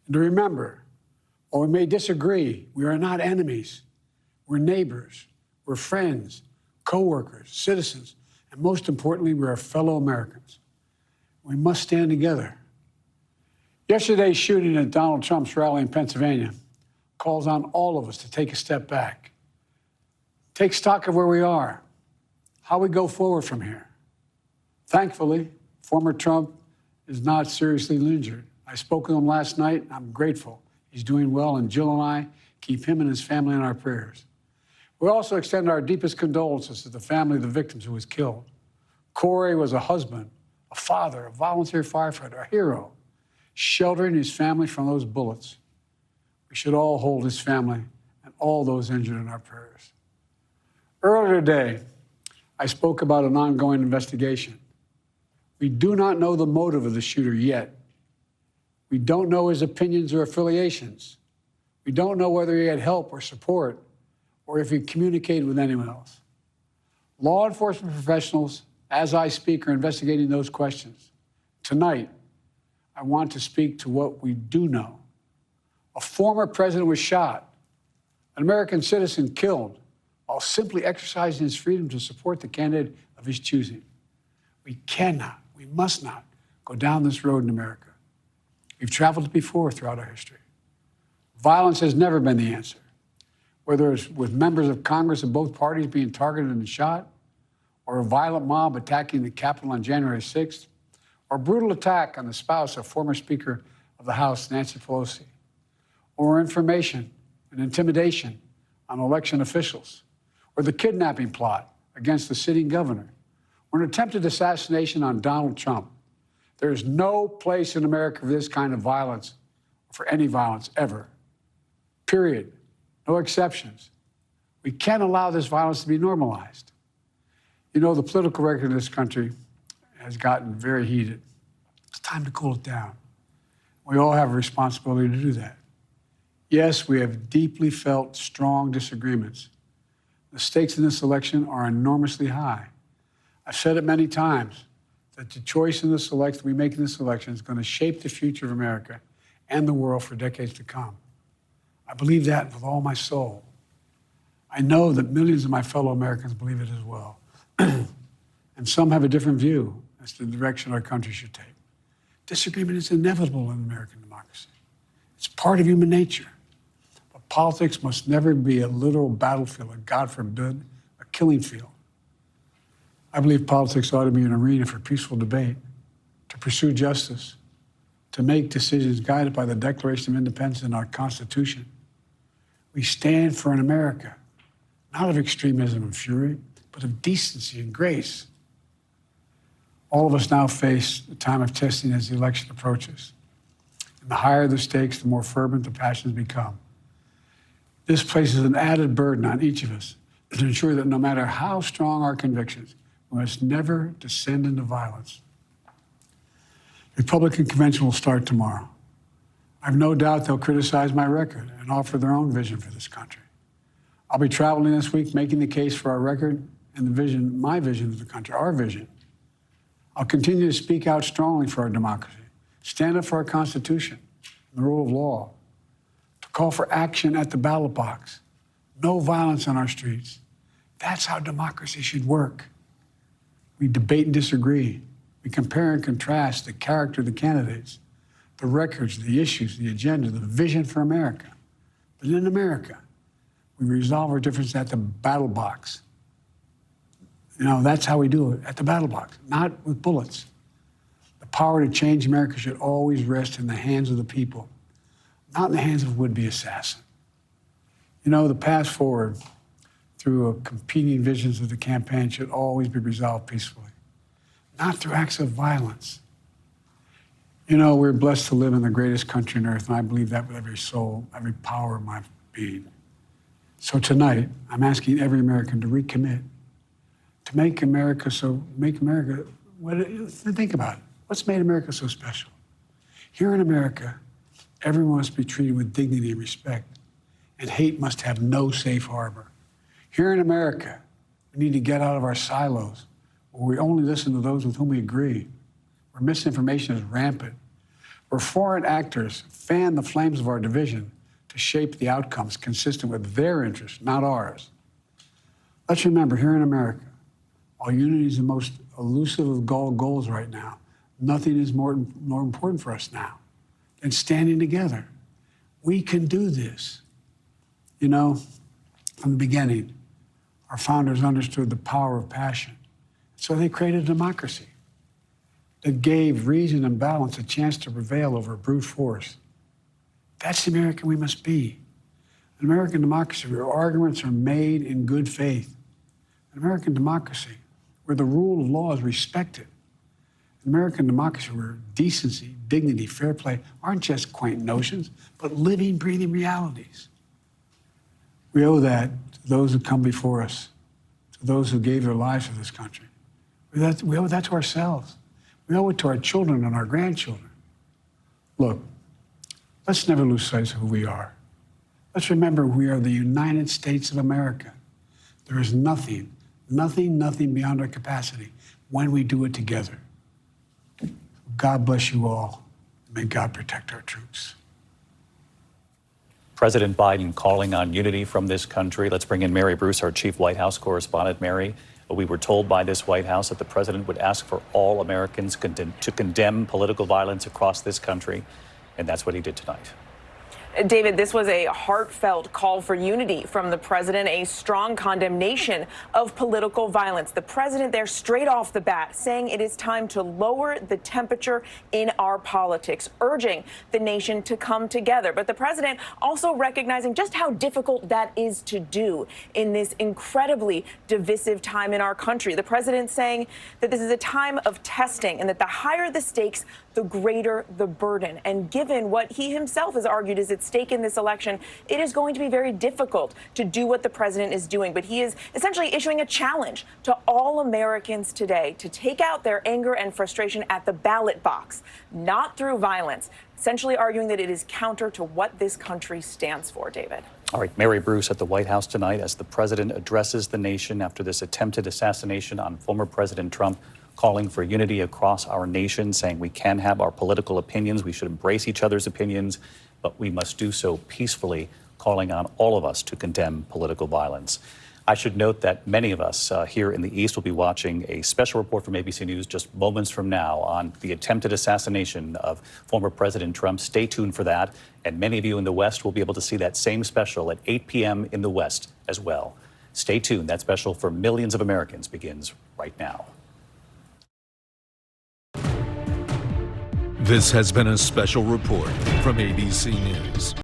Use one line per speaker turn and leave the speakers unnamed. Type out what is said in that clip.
And to remember, while we may disagree, we are not enemies. We're neighbors, we're friends, co-workers, citizens, and most importantly, we're fellow Americans. We must stand together. Yesterday's shooting at Donald Trump's rally in Pennsylvania calls on all of us to take a step back, take stock of where we are, how we go forward from here. Thankfully, former Trump is not seriously injured. I spoke with him last night. I'm grateful. He's doing well, and Jill and I keep him and his family in our prayers. We also extend our deepest condolences to the family of the victims who was killed. Corey was a husband, a father, a volunteer firefighter, a hero, sheltering his family from those bullets. We should all hold his family and all those injured in our prayers. Earlier today, I spoke about an ongoing investigation. We do not know the motive of the shooter yet. We don't know his opinions or affiliations. We don't know whether he had help or support or if he communicated with anyone else. Law enforcement professionals, as I speak, are investigating those questions. Tonight, I want to speak to what we do know. A former president was shot, an American citizen killed, while simply exercising his freedom to support the candidate of his choosing. We cannot, we must not go down this road in America. We've traveled before throughout our history. Violence has never been the answer. Whether it's with members of Congress of both parties being targeted and shot, or a violent mob attacking the Capitol on January 6th, or a brutal attack on the spouse of former Speaker of the House, Nancy Pelosi, or information and intimidation on election officials, or the kidnapping plot against the sitting governor, or an attempted assassination on Donald Trump. There is no place in America for this kind of violence, or for any violence ever. Period. No exceptions. We can't allow this violence to be normalized. You know, the political record in this country has gotten very heated. It's time to cool it down. We all have a responsibility to do that. Yes, we have deeply felt strong disagreements. The stakes in this election are enormously high. I've said it many times that the choice in this election we make in this election is going to shape the future of America and the world for decades to come. I believe that with all my soul. I know that millions of my fellow Americans believe it as well. And some have a different view as to the direction our country should take. Disagreement is inevitable in American democracy. It's part of human nature. But politics must never be a literal battlefield, or God forbid, a killing field. I believe politics ought to be an arena for peaceful debate, to pursue justice, to make decisions guided by the Declaration of Independence and our Constitution. We stand for an America, not of extremism and fury, but of decency and grace. All of us now face a time of testing as the election approaches. And the higher the stakes, the more fervent the passions become. This places an added burden on each of us to ensure that no matter how strong our convictions, we must never descend into violence. The Republican convention will start tomorrow. I have no doubt they'll criticize my record and offer their own vision for this country. I'll be traveling this week making the case for our record and the vision, my vision of the country, our vision. I'll continue to speak out strongly for our democracy, stand up for our Constitution and the rule of law, to call for action at the ballot box, no violence on our streets. That's how democracy should work. We debate and disagree. We compare and contrast the character of the candidates, the records, the issues, the agenda, the vision for America. But in America, we resolve our differences at the battle box. You know, that's how we do it, at the battle box, not with bullets. The power to change America should always rest in the hands of the people, not in the hands of a would-be assassin. You know, the path forward through competing visions of the campaign should always be resolved peacefully, not through acts of violence. You know, we're blessed to live in the greatest country on earth, and I believe that with every soul, every power of my being. So tonight, I'm asking every American to recommit, to think about it. What's made America so special? Here in America, everyone must be treated with dignity and respect, and hate must have no safe harbor. Here in America, we need to get out of our silos, where we only listen to those with whom we agree, where misinformation is rampant, where where foreign actors fan the flames of our division to shape the outcomes consistent with their interests, not ours. Let's remember, here in America, while unity is the most elusive of goals right now, nothing is more important for us now than standing together. We can do this. You know, from the beginning, our founders understood the power of passion. So they created a democracy that gave reason and balance a chance to prevail over brute force. That's the American we must be. An American democracy where arguments are made in good faith. An American democracy where the rule of law is respected. An American democracy where decency, dignity, fair play aren't just quaint notions, but living, breathing realities. We owe that to those who come before us, to those who gave their lives for this country. We owe that to ourselves. We owe it to our children and our grandchildren. Look, let's never lose sight of who we are. Let's remember we are the United States of America. There is nothing beyond our capacity when we do it together. God bless you all. May God protect our troops.
President Biden calling on unity from this country. Let's bring in Mary Bruce, our chief White House correspondent. Mary, we were told by this White House that the president would ask for all Americans to condemn political violence across this country, and that's what he did tonight.
David, this was a heartfelt call for unity from the president, a strong condemnation of political violence. The president there straight off the bat saying it is time to lower the temperature in our politics, urging the nation to come together. But the president also recognizing just how difficult that is to do in this incredibly divisive time in our country. The president saying that this is a time of testing and that the higher the stakes, the greater the burden. And given what he himself has argued is at stake in this election, it is going to be very difficult to do what the president is doing. But he is essentially issuing a challenge to all Americans today to take out their anger and frustration at the ballot box, not through violence, essentially arguing that it is counter to what this country stands for, David.
All right, Mary Bruce at the White House tonight as the president addresses the nation after this attempted assassination on former President Trump, calling for unity across our nation, saying we can have our political opinions, we should embrace each other's opinions, but we must do so peacefully, calling on all of us to condemn political violence. I should note that many of us here in the East will be watching a special report from ABC News just moments from now on the attempted assassination of former President Trump. Stay tuned for that. And many of you in the West will be able to see that same special at 8 p.m. in the West as well. Stay tuned. That special for millions of Americans begins right now.
This has been a special report from ABC News.